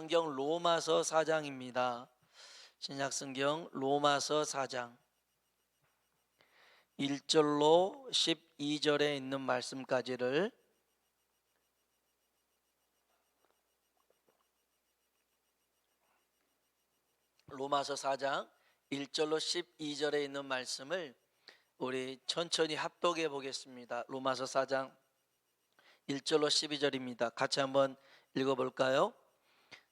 신약성경 로마서 4장입니다. 신약성경 로마서 4장 1절로 12절에 있는 말씀까지를 로마서 4장 1절로 12절에 있는 말씀을 우리 천천히 합독해 보겠습니다. 로마서 4장 1절로 12절입니다. 같이 한번 읽어볼까요?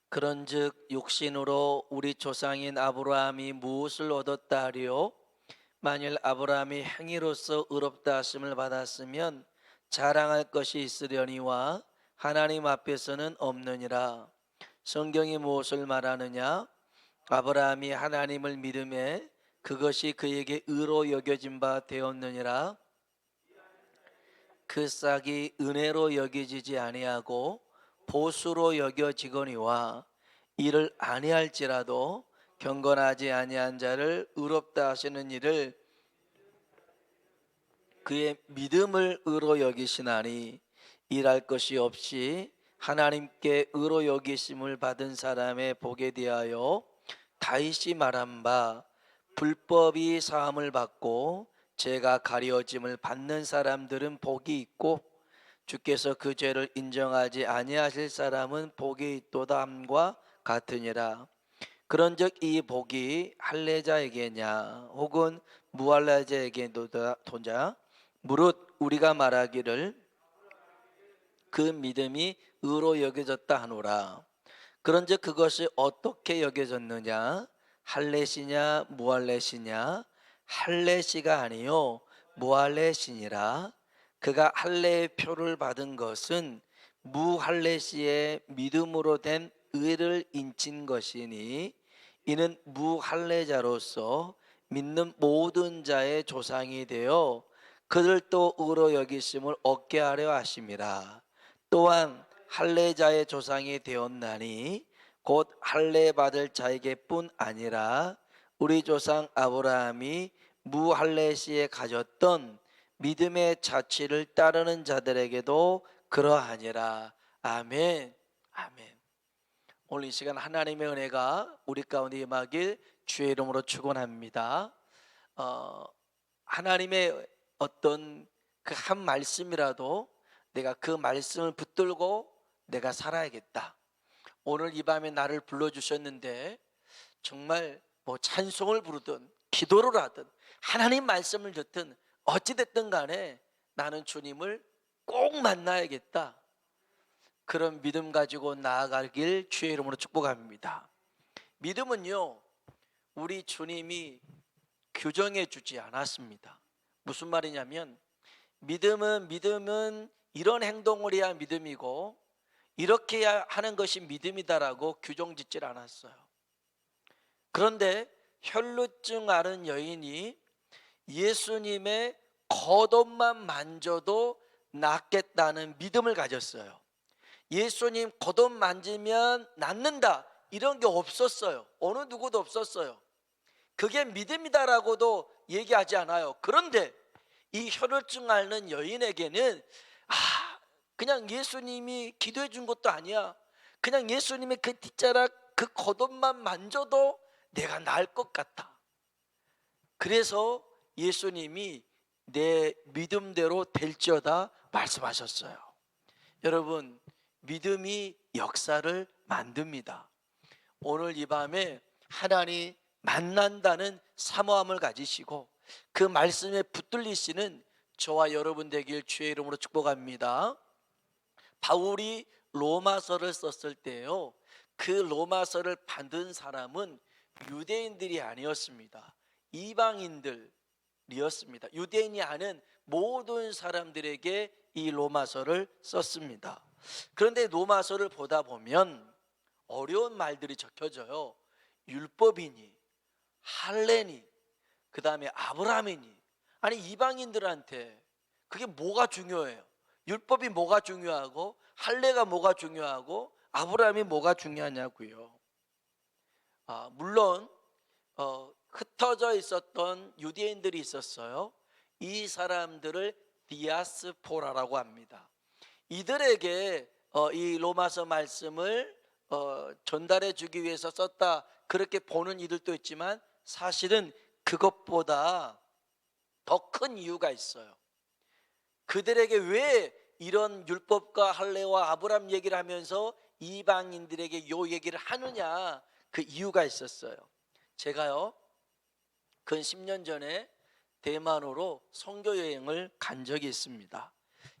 그런즉 육신으로 우리 조상인 아브라함이 무엇을 얻었다 하리요? 만일 아브라함이 행위로서 의롭다 하심을 받았으면 자랑할 것이 있으려니와 하나님 앞에서는 없느니라. 성경이 무엇을 말하느냐? 아브라함이 하나님을 믿음에 그것이 그에게 의로 여겨진 바 되었느니라. 그 싹이 은혜로 여겨지지 아니하고 보수로 여겨지거니와 이를 아니할지라도 경건하지 아니한 자를 의롭다 하시는 이를 그의 믿음을 의로 여기시나니 일할 것이 없이 하나님께 의로 여기심을 받은 사람의 복에 대하여 다윗이 말한 바 불법이 사함을 받고 죄가 가려짐을 받는 사람들은 복이 있고 주께서 그 죄를 인정하지 아니하실 사람은 복이 있도다 함과 같으니라. 그런즉 이 복이 할례자에게냐 혹은 무할례자에게도냐 무릇 우리가 말하기를 그 믿음이 의로 여겨졌다 하노라. 그런즉 그것이 어떻게 여겨졌느냐? 할례시냐 무할례시냐? 할례시가 아니요 무할례시니라. 그가 할례의 표를 받은 것은 무할례시의 믿음으로 된 의를 인친 것이니 이는 무할례자로서 믿는 모든 자의 조상이 되어 그들도 의로 여기심을 얻게 하려 하심이라. 또한 할례자의 조상이 되었나니 곧 할례 받을 자에게뿐 아니라 우리 조상 아브라함이 무할례시에 가졌던 믿음의 자취를 따르는 자들에게도 그러하니라. 아멘. 아멘. 오늘 이 시간 하나님의 은혜가 우리 가운데 임하길 주의 이름으로 축원합니다. 하나님의 어떤 그 한 말씀이라도 내가 그 말씀을 붙들고 내가 살아야겠다. 오늘 이 밤에 나를 불러주셨는데 정말 뭐 찬송을 부르든 기도를 하든 하나님 말씀을 듣든 어찌됐든 간에 나는 주님을 꼭 만나야겠다. 그런 믿음 가지고 나아가길 주의 이름으로 축복합니다. 믿음은요 우리 주님이 규정해 주지 않았습니다. 무슨 말이냐면 믿음은 이런 행동을 해야 믿음이고 이렇게 해야 하는 것이 믿음이다라고 규정 짓질 않았어요. 그런데 혈루증 앓은 여인이 예수님의 겉옷만 만져도 낫겠다는 믿음을 가졌어요. 예수님 겉옷 만지면 낫는다 이런 게 없었어요. 어느 누구도 없었어요. 그게 믿음이다라고도 얘기하지 않아요. 그런데 이 혈루증 앓는 여인에게는 그냥 예수님이 기도해 준 것도 아니야. 그냥 예수님의 그 뒷자락 그 겉옷만 만져도 내가 나을 것 같다. 그래서 예수님이 내 믿음대로 될지어다 말씀하셨어요. 여러분 믿음이 역사를 만듭니다. 오늘 이 밤에 하나님 만난다는 사모함을 가지시고 그 말씀에 붙들리시는 저와 여러분 되길 주의 이름으로 축복합니다. 바울이 로마서를 썼을 때요 그 로마서를 받은 사람은 유대인들이 아니었습니다. 이방인들이었습니다. 유대인이 아는 모든 사람들에게 이 로마서를 썼습니다. 그런데 로마서를 보다 보면 어려운 말들이 적혀져요. 율법이니 할례니 그 다음에 아브라함이니 아니 이방인들한테 그게 뭐가 중요해요? 율법이 뭐가 중요하고 할례가 뭐가 중요하고 아브라함이 뭐가 중요하냐고요. 물론 흩어져 있었던 유대인들이 있었어요. 이 사람들을 디아스포라라고 합니다. 이들에게 이 로마서 말씀을 전달해 주기 위해서 썼다, 그렇게 보는 이들도 있지만 사실은 그것보다 더 큰 이유가 있어요. 그들에게 왜 이런 율법과 할례와 아브람 얘기를 하면서 이방인들에게 요 얘기를 하느냐, 그 이유가 있었어요. 제가요 근 10년 전에 대만으로 선교 여행을 간 적이 있습니다.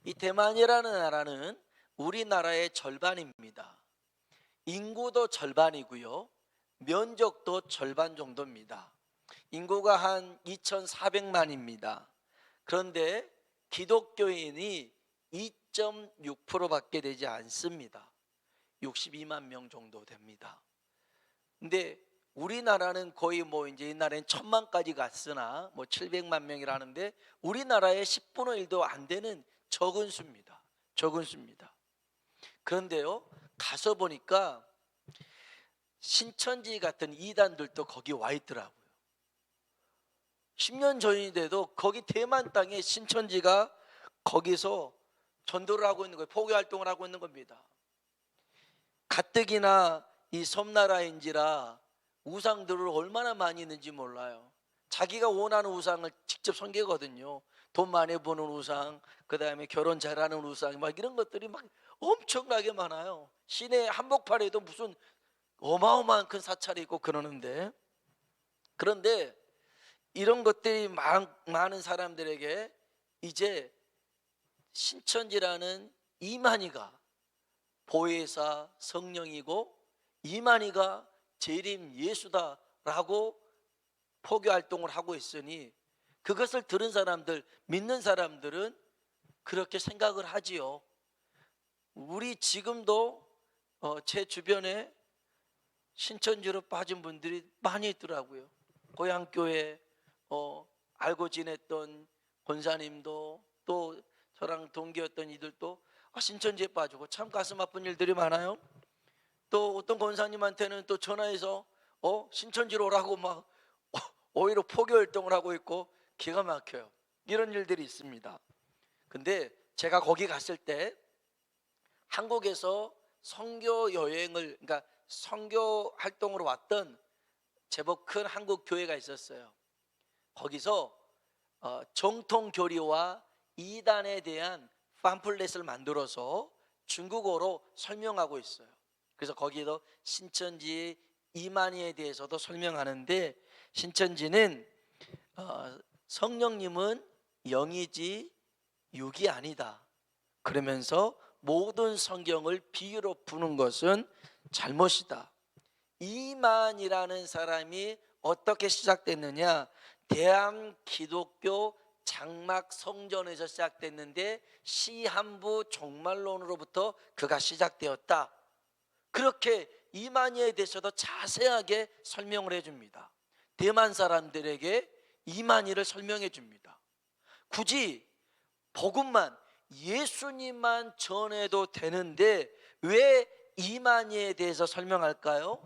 이 대만이라는 나라는 우리나라의 절반입니다. 인구도 절반이고요, 면적도 절반 정도입니다. 인구가 한 2,400만입니다. 그런데 기독교인이 2.6%밖에 되지 않습니다. 62만 명 정도 됩니다. 근데 우리나라는 거의 뭐 이제 옛날엔 1,000만까지 갔으나 뭐 700만 명이라는데 우리나라의 10분의 1도 안 되는 적은 수입니다. 적은 수입니다. 그런데요, 가서 보니까 신천지 같은 이단들도 거기 와 있더라고요. 10년 전인데도 거기 대만 땅에 신천지가 거기서 전도를 하고 있는 거예요. 포교 활동을 하고 있는 겁니다. 가뜩이나 이 섬나라인지라 우상들을 얼마나 많이 있는지 몰라요. 자기가 원하는 우상을 직접 섬기거든요. 돈 많이 버는 우상, 그 다음에 결혼 잘하는 우상, 막 이런 것들이 막 엄청나게 많아요. 시내 한복판에도 무슨 어마어마한 큰 사찰이 있고 그러는데, 그런데 이런 것들이 많은 사람들에게 이제 신천지라는 이만희가 보혜사 성령이고 이만희가 재림 예수다라고 포교 활동을 하고 있으니, 그것을 들은 사람들, 믿는 사람들은 그렇게 생각을 하지요. 우리 지금도 제 주변에 신천지로 빠진 분들이 많이 있더라고요. 고향교회 알고 지냈던 권사님도, 또 저랑 동기였던 이들도 신천지에 빠지고 참 가슴 아픈 일들이 많아요. 또 어떤 권사님한테는 또 전화해서 신천지로 오라고 막 오히려 포교 활동을 하고 있고 기가 막혀요. 이런 일들이 있습니다. 근데 제가 거기 갔을 때 한국에서 선교 여행을, 그러니까 선교 활동으로 왔던 제법 큰 한국 교회가 있었어요. 거기서 정통 교리와 이단에 대한 팜플렛을 만들어서 중국어로 설명하고 있어요. 그래서 거기도 신천지 이만희에 대해서도 설명하는데, 신천지는 성령님은 영이지 육이 아니다 그러면서 모든 성경을 비유로 푸는 것은 잘못이다. 이만이라는 사람이 어떻게 시작됐느냐, 대한기독교 장막 성전에서 시작됐는데 시한부 종말론으로부터 그가 시작되었다. 그렇게 이만희에 대해서도 자세하게 설명을 해줍니다. 대만 사람들에게 이만희를 설명해 줍니다. 굳이 복음만, 예수님만 전해도 되는데 왜 이만희에 대해서 설명할까요?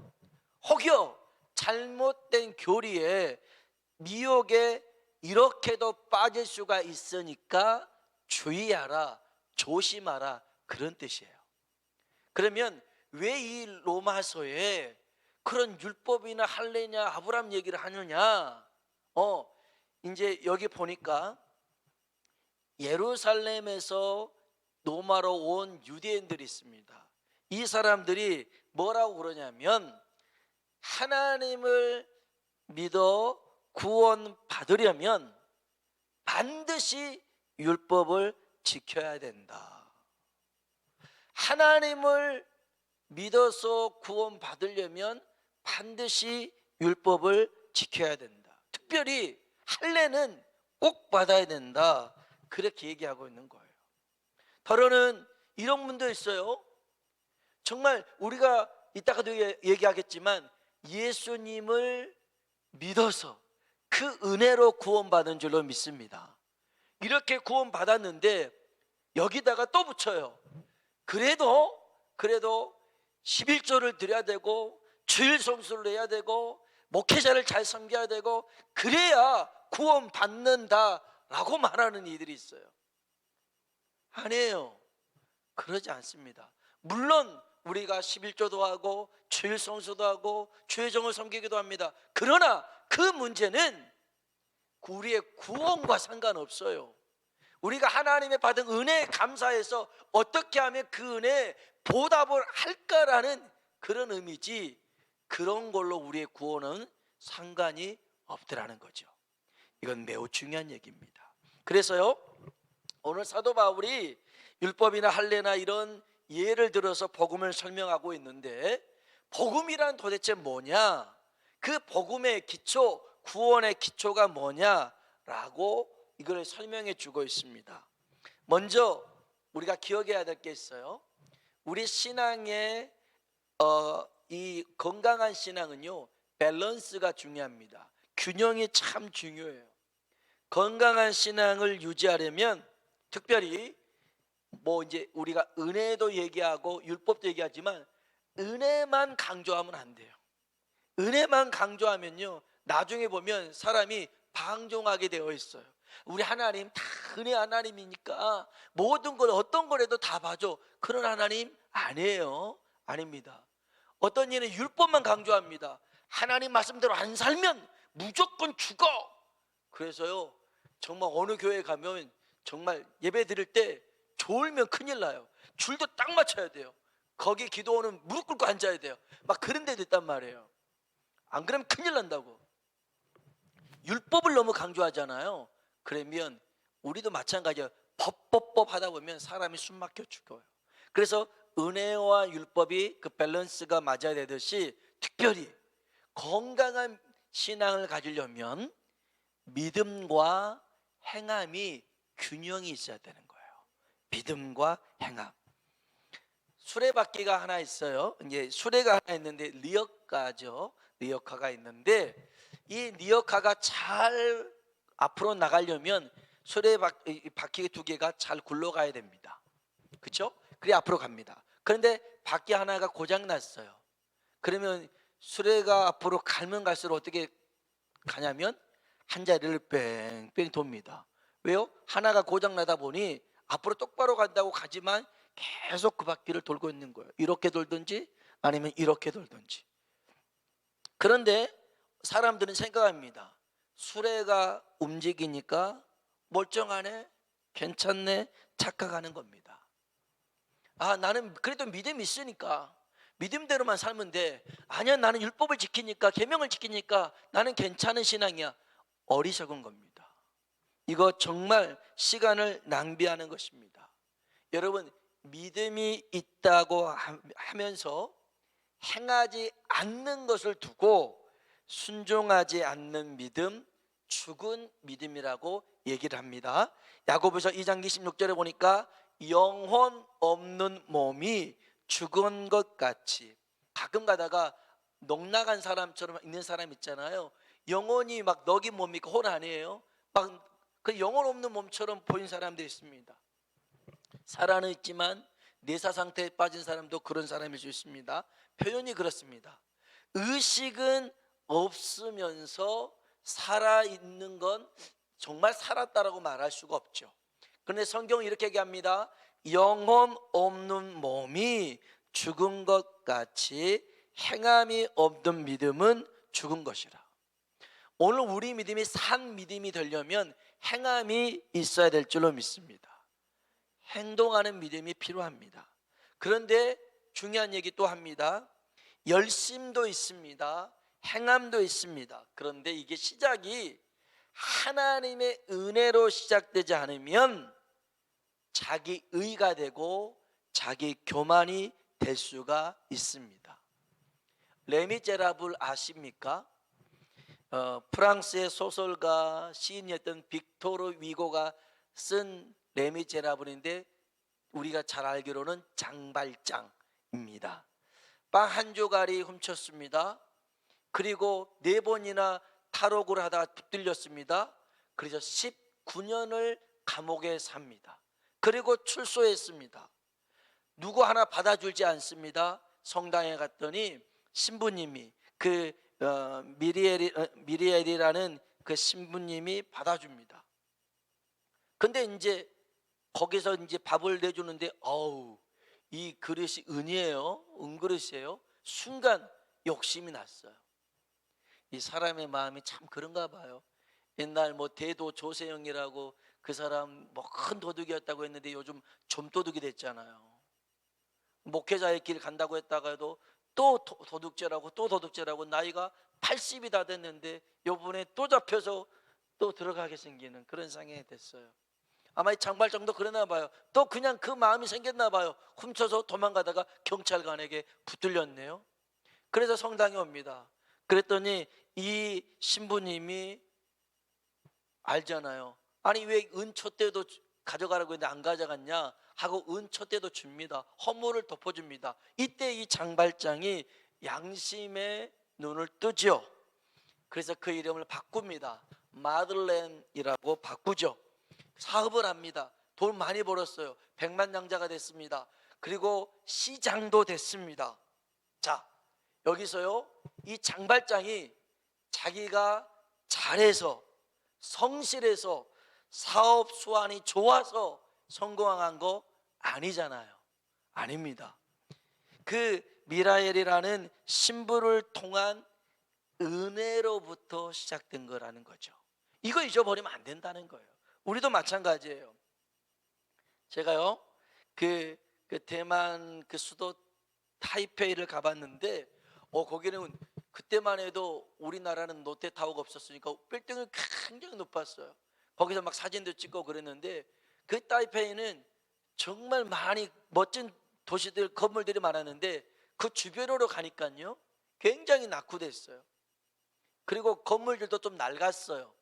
혹여 잘못된 교리에, 미혹에 이렇게도 빠질 수가 있으니까 주의하라, 조심하라, 그런 뜻이에요. 그러면 왜 이 로마서에 그런 율법이나 할례냐 아브람 얘기를 하느냐? 이제 여기 보니까 예루살렘에서 로마로 온 유대인들이 있습니다. 이 사람들이 뭐라고 그러냐면, 하나님을 믿어 구원 받으려면 반드시 율법을 지켜야 된다. 하나님을 믿어서 구원 받으려면 반드시 율법을 지켜야 된다. 특별히 할례는 꼭 받아야 된다. 그렇게 얘기하고 있는 거예요. 더러는 이런 분도 있어요. 정말 우리가 이따가도 얘기하겠지만 예수님을 믿어서 그 은혜로 구원받은 줄로 믿습니다. 이렇게 구원받았는데 여기다가 또 붙여요. 그래도 11조를 드려야 되고 주일 성수를 해야 되고 목회자를 잘 섬겨야 되고 그래야 구원받는다라고 말하는 이들이 있어요. 아니에요. 그러지 않습니다. 물론 우리가 11조도 하고 주일 성수도 하고 주의 종을 섬기기도 합니다. 그러나 그 문제는 우리의 구원과 상관없어요. 우리가 하나님의 받은 은혜에 감사해서 어떻게 하면 그 은혜에 보답을 할까라는 그런 의미지, 그런 걸로 우리의 구원은 상관이 없더라는 거죠. 이건 매우 중요한 얘기입니다. 그래서요, 오늘 사도 바울이 율법이나 할례나 이런 예를 들어서 복음을 설명하고 있는데, 복음이란 도대체 뭐냐, 그 복음의 기초, 구원의 기초가 뭐냐라고 이걸 설명해 주고 있습니다. 먼저 우리가 기억해야 될 게 있어요. 우리 신앙의 이 건강한 신앙은요, 밸런스가 중요합니다. 균형이 참 중요해요. 건강한 신앙을 유지하려면, 특별히 뭐 이제 우리가 은혜도 얘기하고 율법도 얘기하지만 은혜만 강조하면 안 돼요. 은혜만 강조하면요, 나중에 보면 사람이 방종하게 되어 있어요. 우리 하나님 다 은혜 하나님이니까 모든 걸 어떤 거라도 다 봐줘. 그런 하나님 아니에요. 아닙니다. 어떤 일은 율법만 강조합니다. 하나님 말씀대로 안 살면 무조건 죽어. 그래서요, 정말 어느 교회 가면 정말 예배 드릴 때 졸면 큰일 나요. 줄도 딱 맞춰야 돼요. 거기 기도원은 무릎 꿇고 앉아야 돼요. 막 그런 데도 있단 말이에요. 안 그러면 큰일 난다고. 율법을 너무 강조하잖아요. 그러면 우리도 마찬가지예요. 법 하다 보면 사람이 숨 막혀 죽어요. 그래서 은혜와 율법이 그 밸런스가 맞아야 되듯이, 특별히 건강한 신앙을 가지려면 믿음과 행함이 균형이 있어야 되는 거예요. 믿음과 행함. 수레바퀴가 하나 있어요. 이제 수레가 하나 있는데 리어카죠. 리어카가 있는데, 이 리어카가 잘 앞으로 나가려면 수레바퀴 두 개가 잘 굴러가야 됩니다. 그렇죠? 그래 앞으로 갑니다. 그런데 바퀴 하나가 고장 났어요. 그러면 수레가 앞으로 가면 갈수록 어떻게 가냐면 한 자리를 뺑뺑 돕니다. 왜요? 하나가 고장 나다 보니 앞으로 똑바로 간다고 가지만 계속 그 바퀴를 돌고 있는 거예요. 이렇게 돌든지 아니면 이렇게 돌든지. 그런데 사람들은 생각합니다. 수레가 움직이니까 멀쩡하네, 괜찮네, 착각하는 겁니다. 아, 나는 그래도 믿음이 있으니까 믿음대로만 살면 돼. 아니야, 나는 율법을 지키니까, 계명을 지키니까 나는 괜찮은 신앙이야. 어리석은 겁니다. 이거 정말 시간을 낭비하는 것입니다. 여러분, 믿음이 있다고 하면서 행하지 않는 것을 두고 순종하지 않는 믿음, 죽은 믿음이라고 얘기를 합니다. 야고보서 2장 26절에 보니까 영혼 없는 몸이 죽은 것 같이, 가끔 가다가 넉나간 사람처럼 있는 사람 있잖아요. 영혼이 막 넋이 뭡니까? 혼 아니에요? 막 그 영혼 없는 몸처럼 보인 사람도 있습니다. 살아는 있지만 내사 상태에 빠진 사람도 그런 사람일 수 있습니다. 표현이 그렇습니다. 의식은 없으면서 살아있는 건 정말 살았다라고 말할 수가 없죠. 그런데 성경은 이렇게 얘기합니다. 영혼 없는 몸이 죽은 것 같이 행함이 없는 믿음은 죽은 것이라. 오늘 우리 믿음이 산 믿음이 되려면 행함이 있어야 될 줄로 믿습니다. 행동하는 믿음이 필요합니다. 그런데 중요한 얘기 또 합니다. 열심도 있습니다. 행함도 있습니다. 그런데 이게 시작이 하나님의 은혜로 시작되지 않으면 자기 의가 되고 자기 교만이 될 수가 있습니다. 레미제라블 아십니까? 프랑스의 소설가 시인이었던 빅토르 위고가 쓴 레미제라블인데 우리가 잘 알기로는 장발장입니다. 빵 한 조각이 훔쳤습니다. 그리고 4번이나 탈옥을 하다가 붙들렸습니다. 그래서 19년을 감옥에 삽니다. 그리고 출소했습니다. 누구 하나 받아주지 않습니다. 성당에 갔더니 신부님이 그 미리엘이라는 그 신부님이 받아줍니다. 근데 이제 거기서 이제 밥을 내주는데 이 그릇이 은이에요, 은그릇이에요. 순간 욕심이 났어요. 이 사람의 마음이 참 그런가 봐요. 옛날 뭐 대도 조세영이라고 그 사람 뭐 큰 도둑이었다고 했는데 요즘 좀도둑이 됐잖아요. 목회자의 길 간다고 했다가도 또 도둑질하고 또 도둑질하고 나이가 80이 다 됐는데 요번에 또 잡혀서 또 들어가게 생기는 그런 상황이 됐어요. 아마 이 장발장도 그러나 봐요. 또 그냥 그 마음이 생겼나 봐요. 훔쳐서 도망가다가 경찰관에게 붙들렸네요. 그래서 성당에 옵니다. 그랬더니 이 신부님이 알잖아요. 아니 왜 은촛대도 가져가라고 했는데 안 가져갔냐 하고 은촛대도 줍니다. 허물을 덮어줍니다. 이때 이 장발장이 양심의 눈을 뜨죠. 그래서 그 이름을 바꿉니다. 마들렌이라고 바꾸죠. 사업을 합니다. 돈 많이 벌었어요. 백만장자가 됐습니다. 그리고 시장도 됐습니다. 자, 여기서요, 이 장발장이 자기가 잘해서 성실해서 사업 수완이 좋아서 성공한 거 아니잖아요. 아닙니다. 그 미라엘이라는 신부를 통한 은혜로부터 시작된 거라는 거죠. 이거 잊어버리면 안 된다는 거예요. 우리도 마찬가지예요. 제가요 그 대만 그 수도 타이페이를 가봤는데 거기는 그때만 해도 우리나라는 롯데타워가 없었으니까 빌딩을 굉장히 높았어요. 거기서 막 사진도 찍고 그랬는데 그 타이페이는 정말 많이 멋진 도시들 건물들이 많았는데 그 주변으로 가니까요 굉장히 낙후됐어요. 그리고 건물들도 좀 낡았어요.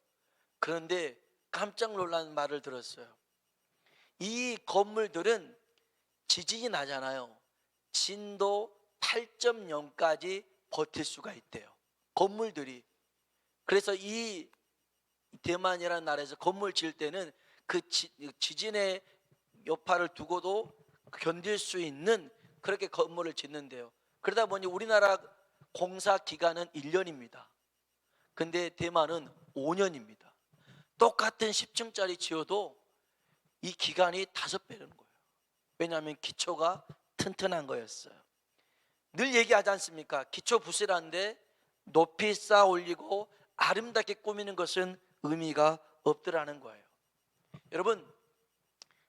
그런데 깜짝 놀란 말을 들었어요. 이 건물들은 지진이 나잖아요. 진도 8.0까지 버틸 수가 있대요. 건물들이. 그래서 이 대만이라는 나라에서 건물 지을 때는 그 지진의 여파를 두고도 견딜 수 있는 그렇게 건물을 짓는데요. 그러다 보니 우리나라 공사 기간은 1년입니다. 근데 대만은 5년입니다. 똑같은 10층짜리 지어도 이 기간이 5배라는 거예요. 왜냐하면 기초가 튼튼한 거였어요. 늘 얘기하지 않습니까? 기초 부실한데 높이 쌓아 올리고 아름답게 꾸미는 것은 의미가 없더라는 거예요. 여러분,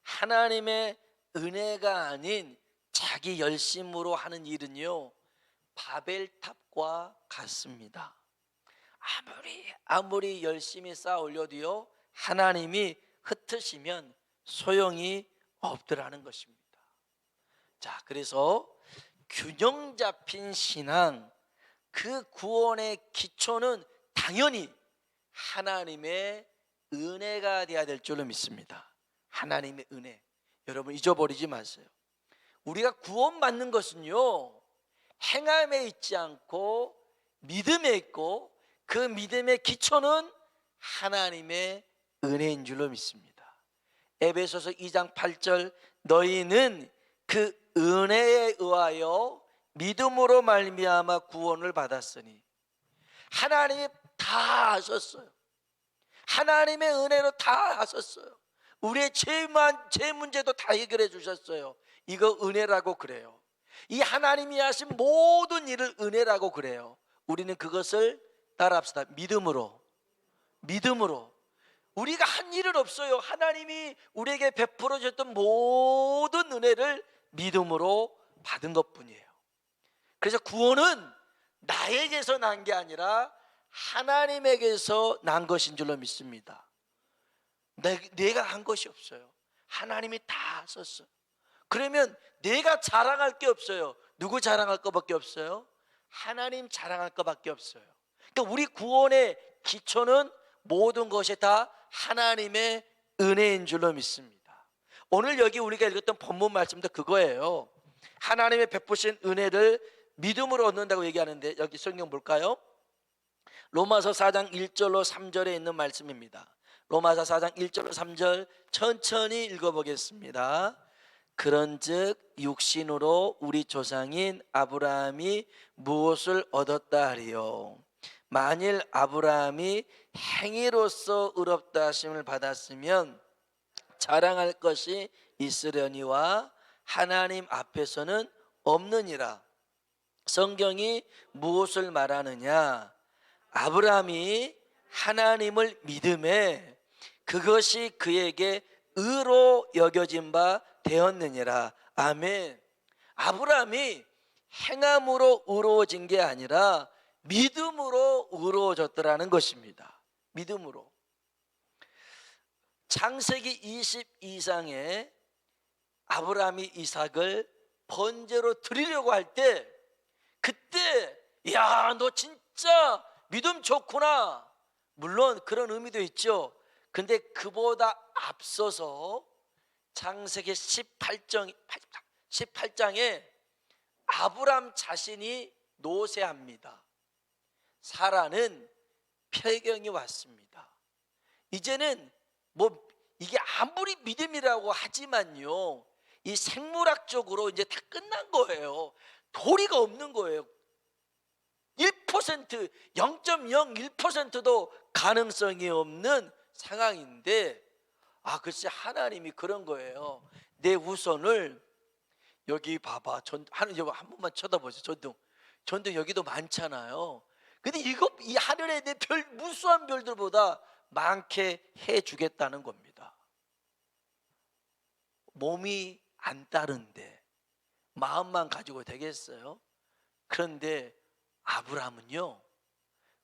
하나님의 은혜가 아닌 자기 열심으로 하는 일은요 바벨탑과 같습니다. 아무리 열심히 쌓아 올려도요 하나님이 흩으시면 소용이 없더라는 것입니다. 자, 그래서 균형 잡힌 신앙, 그 구원의 기초는 당연히 하나님의 은혜가 되어야 될 줄로 믿습니다. 하나님의 은혜. 여러분 잊어버리지 마세요. 우리가 구원받는 것은요 행함에 있지 않고 믿음에 있고 그 믿음의 기초는 하나님의 은혜인 줄로 믿습니다. 에베소서 2장 8절 너희는 그 은혜에 의하여 믿음으로 말미암아 구원을 받았으니 하나님이 다 하셨어요. 하나님의 은혜로 다 하셨어요. 우리의 죄 문제도 다 해결해 주셨어요. 이거 은혜라고 그래요. 이 하나님이 하신 모든 일을 은혜라고 그래요. 우리는 그것을 따라합시다. 믿음으로. 우리가 한 일은 없어요. 하나님이 우리에게 베풀어 주셨던 모든 은혜를 믿음으로 받은 것뿐이에요. 그래서 구원은 나에게서 난 게 아니라 하나님에게서 난 것인 줄로 믿습니다. 내가 한 것이 없어요. 하나님이 다 썼어요. 그러면 내가 자랑할 게 없어요. 누구 자랑할 것밖에 없어요? 하나님 자랑할 것밖에 없어요. 그러니까 우리 구원의 기초는 모든 것이 다 하나님의 은혜인 줄로 믿습니다. 오늘 여기 우리가 읽었던 본문 말씀도 그거예요. 하나님의 베푸신 은혜를 믿음으로 얻는다고 얘기하는데 여기 성경 볼까요? 로마서 4장 1절로 3절에 있는 말씀입니다. 로마서 4장 1절로 3절 천천히 읽어보겠습니다. 그런즉 육신으로 우리 조상인 아브라함이 무엇을 얻었다 하리요? 만일 아브라함이 행위로서 의롭다 하심을 받았으면 자랑할 것이 있으려니와 하나님 앞에서는 없느니라. 성경이 무엇을 말하느냐? 아브라함이 하나님을 믿음에 그것이 그에게 의로 여겨진 바 되었느니라. 아멘. 아브라함이 행함으로 의로워진 게 아니라 믿음으로 의로워졌더라는 것입니다. 믿음으로. 창세기 22장에 아브라함이 이삭을 번제로 드리려고 할 때, 그때 야, 너 진짜 믿음 좋구나, 물론 그런 의미도 있죠. 근데 그보다 앞서서 창세기 18장에 아브라함 자신이 노쇠합니다. 사라는 폐경이 왔습니다. 이제는 뭐 이게 아무리 믿음이라고 하지만요, 이 생물학적으로 이제 다 끝난 거예요. 도리가 없는 거예요. 1%, 0.01%도 가능성이 없는 상황인데, 글쎄 하나님이 그런 거예요. 내 후손을, 여기 봐봐, 한 번만 쳐다보세요. 전등 여기도 많잖아요. 근데 이 하늘에 내 별, 무수한 별들보다 많게 해주겠다는 겁니다. 몸이 안 따른데 마음만 가지고 되겠어요? 그런데 아브라함은요,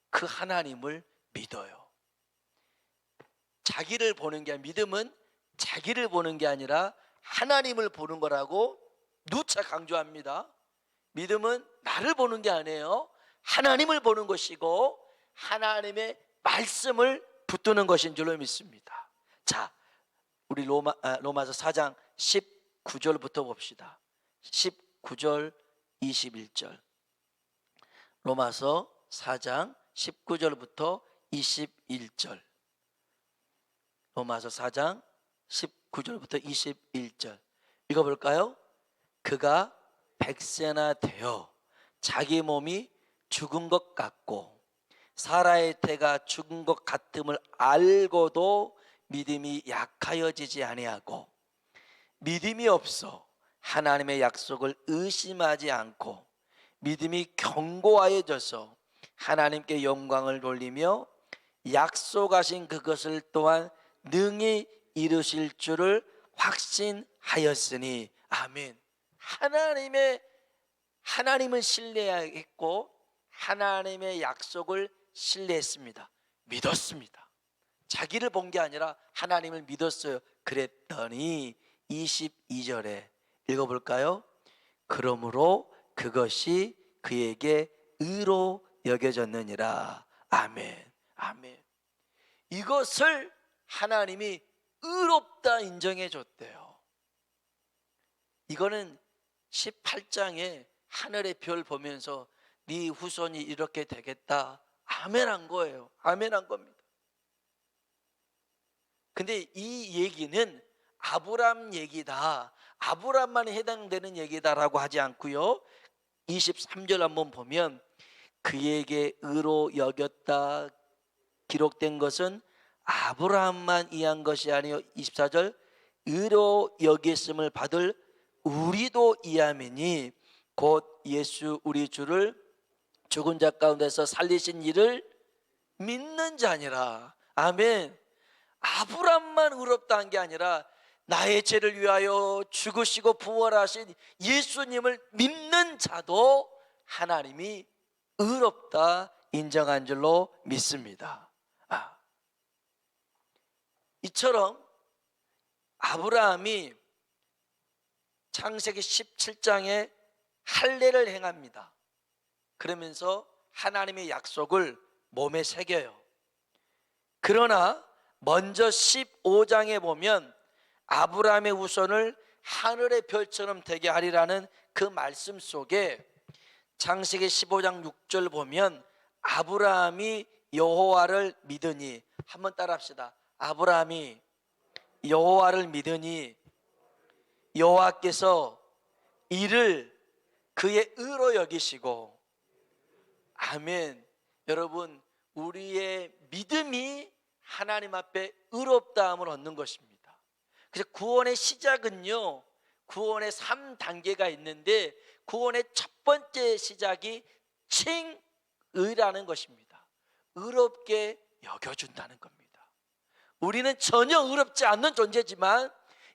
그 하나님을 믿어요. 자기를 보는 게 아니라, 믿음은 자기를 보는 게 아니라 하나님을 보는 거라고 누차 강조합니다. 믿음은 나를 보는 게 아니에요. 하나님을 보는 것이고 하나님의 말씀을 붙드는 것인 줄로 믿습니다. 자, 우리 로마서 4장 19절부터 봅시다. 19절 21절. 로마서 4장 19절부터 21절. 로마서 4장 19절부터 21절 읽어볼까요? 그가 백세나 되어 자기 몸이 죽은 것 같고 사라의 태가 죽은 것 같음을 알고도 믿음이 약하여지지 아니하고 믿음이 없어 하나님의 약속을 의심하지 않고 믿음이 견고하여져서 하나님께 영광을 돌리며 약속하신 그것을 또한 능히 이루실 줄을 확신하였으니. 아멘. 하나님을 신뢰했고 하나님의 약속을 신뢰했습니다. 믿었습니다. 자기를 본 게 아니라 하나님을 믿었어요. 그랬더니 22절에 읽어볼까요? 그러므로 그것이 그에게 의로 여겨졌느니라. 아멘. 아멘. 이것을 하나님이 의롭다 인정해 줬대요. 이거는 18장에 하늘의 별 보면서 네 후손이 이렇게 되겠다, 아멘한 거예요. 아멘한 겁니다. 근데 이 얘기는 아브라함 얘기다, 아브라함만 해당되는 얘기다라고 하지 않고요, 23절 한번 보면 그에게 의로 여겼다 기록된 것은 아브라함만 이한 것이 아니요, 24절 의로 여겼음을 받을 우리도 이함이니 곧 예수 우리 주를 죽은 자 가운데서 살리신 이를 믿는 자니라. 아멘. 아브라함만 의롭다 한 게 아니라 나의 죄를 위하여 죽으시고 부활하신 예수님을 믿는 자도 하나님이 의롭다 인정한 줄로 믿습니다. 이처럼 아브라함이 창세기 17장에 할례를 행합니다. 그러면서 하나님의 약속을 몸에 새겨요. 그러나 먼저 15장에 보면 아브라함의 후손을 하늘의 별처럼 되게 하리라는 그 말씀 속에 창세기 15장 6절 보면 아브라함이 여호와를 믿으니, 한번 따라합시다. 아브라함이 여호와를 믿으니 여호와께서 이를 그의 의로 여기시고. 아멘. 여러분, 우리의 믿음이 하나님 앞에 의롭다함을 얻는 것입니다. 그래서 구원의 시작은요, 구원의 3단계가 있는데 구원의 첫 번째 시작이 칭의라는 것입니다. 의롭게 여겨준다는 겁니다. 우리는 전혀 의롭지 않는 존재지만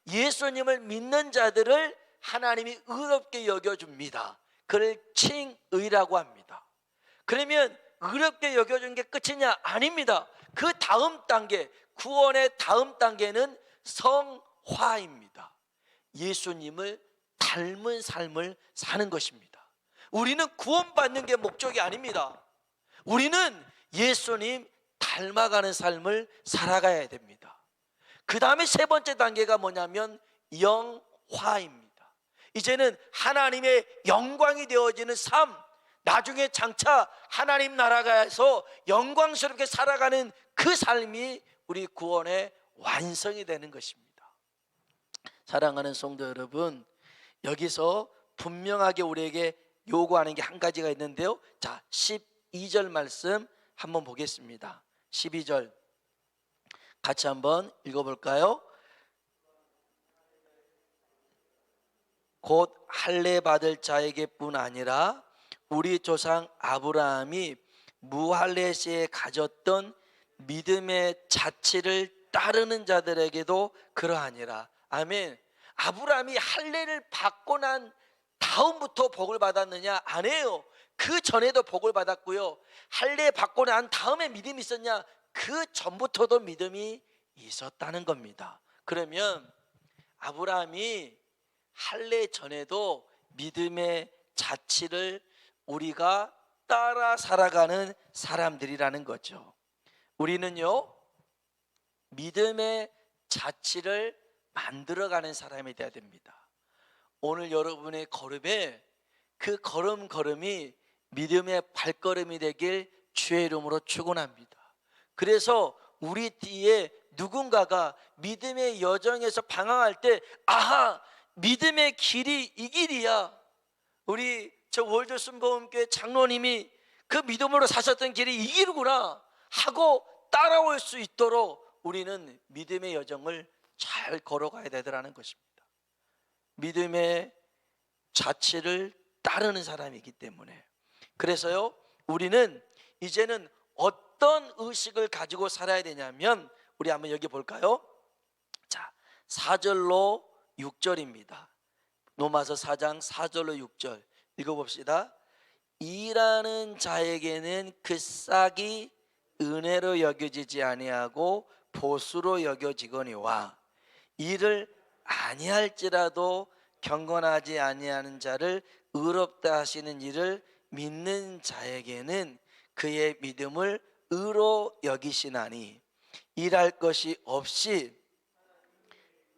예수님을 믿는 자들을 하나님이 의롭게 여겨줍니다. 그를 칭의라고 합니다. 그러면 의롭게 여겨준 게 끝이냐? 아닙니다. 그 다음 단계, 구원의 다음 단계는 성화입니다. 예수님을 닮은 삶을 사는 것입니다. 우리는 구원받는 게 목적이 아닙니다. 우리는 예수님 닮아가는 삶을 살아가야 됩니다. 그 다음에 세 번째 단계가 뭐냐면 영화입니다. 이제는 하나님의 영광이 되어지는 삶, 나중에 장차 하나님 나라가서 영광스럽게 살아가는 그 삶이 우리 구원의 완성이 되는 것입니다. 사랑하는 성도 여러분, 여기서 분명하게 우리에게 요구하는 게 한 가지가 있는데요. 자, 12절 말씀 한번 보겠습니다. 12절 같이 한번 읽어볼까요? 곧 할례 받을 자에게 뿐 아니라 우리 조상 아브라함이 무할례 시에 가졌던 믿음의 자취를 따르는 자들에게도 그러하니라. 아멘. 아브라함이 할례를 받고 난 다음부터 복을 받았느냐? 아니에요. 그 전에도 복을 받았고요. 할례 받고 난 다음에 믿음이 있었냐? 그 전부터도 믿음이 있었다는 겁니다. 그러면 아브라함이 할례 전에도 믿음의 자취를 우리가 따라 살아가는 사람들이라는 거죠. 우리는요, 믿음의 자취를 만들어가는 사람이 되어야 됩니다. 오늘 여러분의 걸음에 그 걸음이 믿음의 발걸음이 되길 주의 이름으로 축원합니다. 그래서 우리 뒤에 누군가가 믿음의 여정에서 방황할 때, 아하, 믿음의 길이 이 길이야. 우리 저 월드 순복음교회 장로님이 그 믿음으로 사셨던 길이 이 길이구나 하고 따라올 수 있도록 우리는 믿음의 여정을 잘 걸어가야 되더라는 것입니다. 믿음의 자취를 따르는 사람이기 때문에. 그래서요, 우리는 이제는 어떤 의식을 가지고 살아야 되냐면, 우리 한번 여기 볼까요? 자, 4절로 6절입니다. 로마서 4장 4절로 6절 읽어봅시다. 일하는 자에게는 그 싹이 은혜로 여겨지지 아니하고 보수로 여겨지거니와 일을 아니할지라도 경건하지 아니하는 자를 의롭다 하시는 이를 믿는 자에게는 그의 믿음을 의로 여기시나니 일할 것이 없이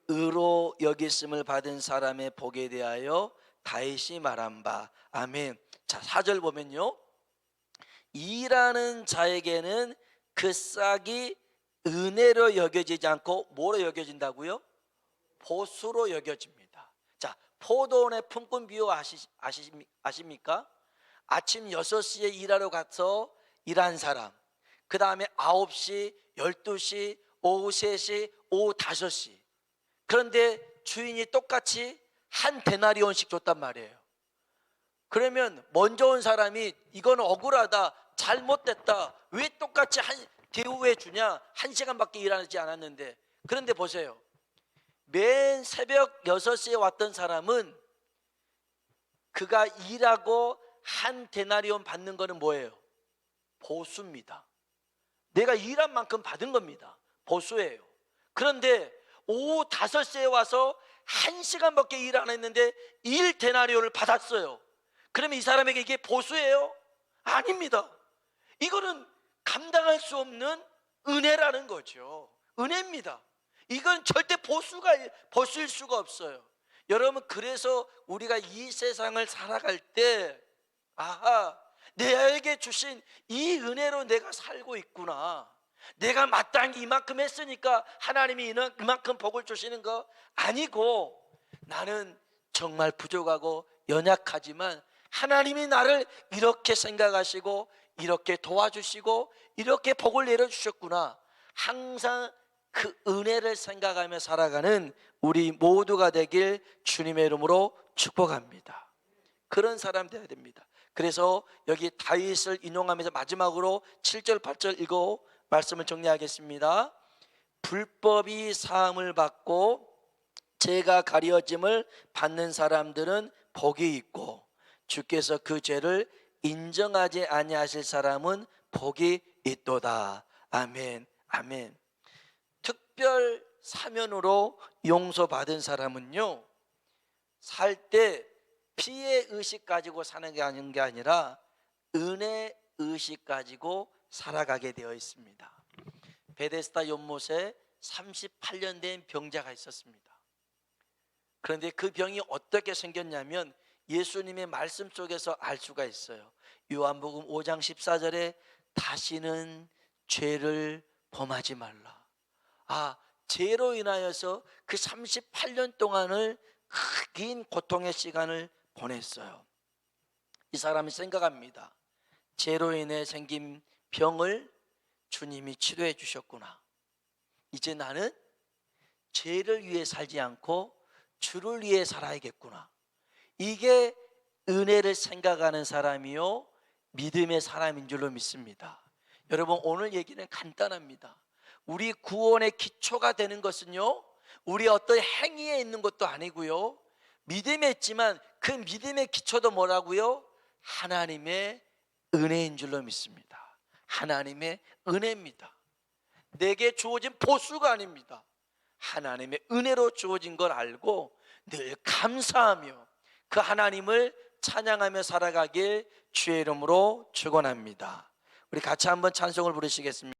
의로 여기심을 받은 사람의 복에 대하여 다윗이 말한 바. 아멘. 자, 4절 보면요, 일하는 자에게는 그 싹이 은혜로 여겨지지 않고 뭐로 여겨진다고요? 보수로 여겨집니다. 자, 포도원의 품꾼 비유 아십니까? 아침 6시에 일하러 가서 일한 사람, 그 다음에 9시, 12시, 오후 3시, 오후 5시. 그런데 주인이 똑같이 한 데나리온씩 줬단 말이에요. 그러면 먼저 온 사람이 이건 억울하다, 잘못됐다, 왜 똑같이 대우해 주냐, 1시간밖에 일하지 않았는데. 그런데 보세요, 맨 새벽 6시에 왔던 사람은 그가 일하고 한 데나리온 받는 거는 뭐예요? 보수입니다. 내가 일한 만큼 받은 겁니다. 보수예요. 그런데 오후 5시에 와서 1시간밖에 일 안 했는데 1데나리온을 받았어요. 그러면 이 사람에게 이게 보수예요? 아닙니다. 이거는 감당할 수 없는 은혜라는 거죠. 은혜입니다. 이건 절대 보수일 수가 없어요. 여러분, 그래서 우리가 이 세상을 살아갈 때, 아하, 내게 주신 이 은혜로 내가 살고 있구나, 내가 마땅히 이만큼 했으니까 하나님이 이만큼 복을 주시는 거 아니고, 나는 정말 부족하고 연약하지만 하나님이 나를 이렇게 생각하시고 이렇게 도와주시고 이렇게 복을 내려주셨구나, 항상 그 은혜를 생각하며 살아가는 우리 모두가 되길 주님의 이름으로 축복합니다. 그런 사람 되어야 됩니다. 그래서 여기 다윗을 인용하면서 마지막으로 7절 8절 읽어 말씀을 정리하겠습니다. 불법이 사함을 받고 죄가 가려짐을 받는 사람들은 복이 있고 주께서 그 죄를 인정하지 아니하실 사람은 복이 있도다. 아멘. 아멘. 특별 사면으로 용서받은 사람은요, 살 때 피해 의식 가지고 사는 게 아니라 은혜 의식 가지고 살아가게 되어 있습니다. 베데스다 연못에 38년 된 병자가 있었습니다. 그런데 그 병이 어떻게 생겼냐면 예수님의 말씀 속에서 알 수가 있어요. 요한복음 5장 14절에 다시는 죄를 범하지 말라. 죄로 인하여서 그 38년 동안을 긴 고통의 시간을 보냈어요. 이 사람이 생각합니다. 죄로 인해 생긴 병을 주님이 치료해 주셨구나. 이제 나는 죄를 위해 살지 않고 주를 위해 살아야겠구나. 이게 은혜를 생각하는 사람이요, 믿음의 사람인 줄로 믿습니다. 여러분, 오늘 얘기는 간단합니다. 우리 구원의 기초가 되는 것은요, 우리 어떤 행위에 있는 것도 아니고요, 믿음에 있지만 그 믿음의 기초도 뭐라고요? 하나님의 은혜인 줄로 믿습니다. 하나님의 은혜입니다. 내게 주어진 보수가 아닙니다. 하나님의 은혜로 주어진 걸 알고 늘 감사하며 그 하나님을 찬양하며 살아가길 주의 이름으로 축원합니다. 우리 같이 한번 찬송을 부르시겠습니다.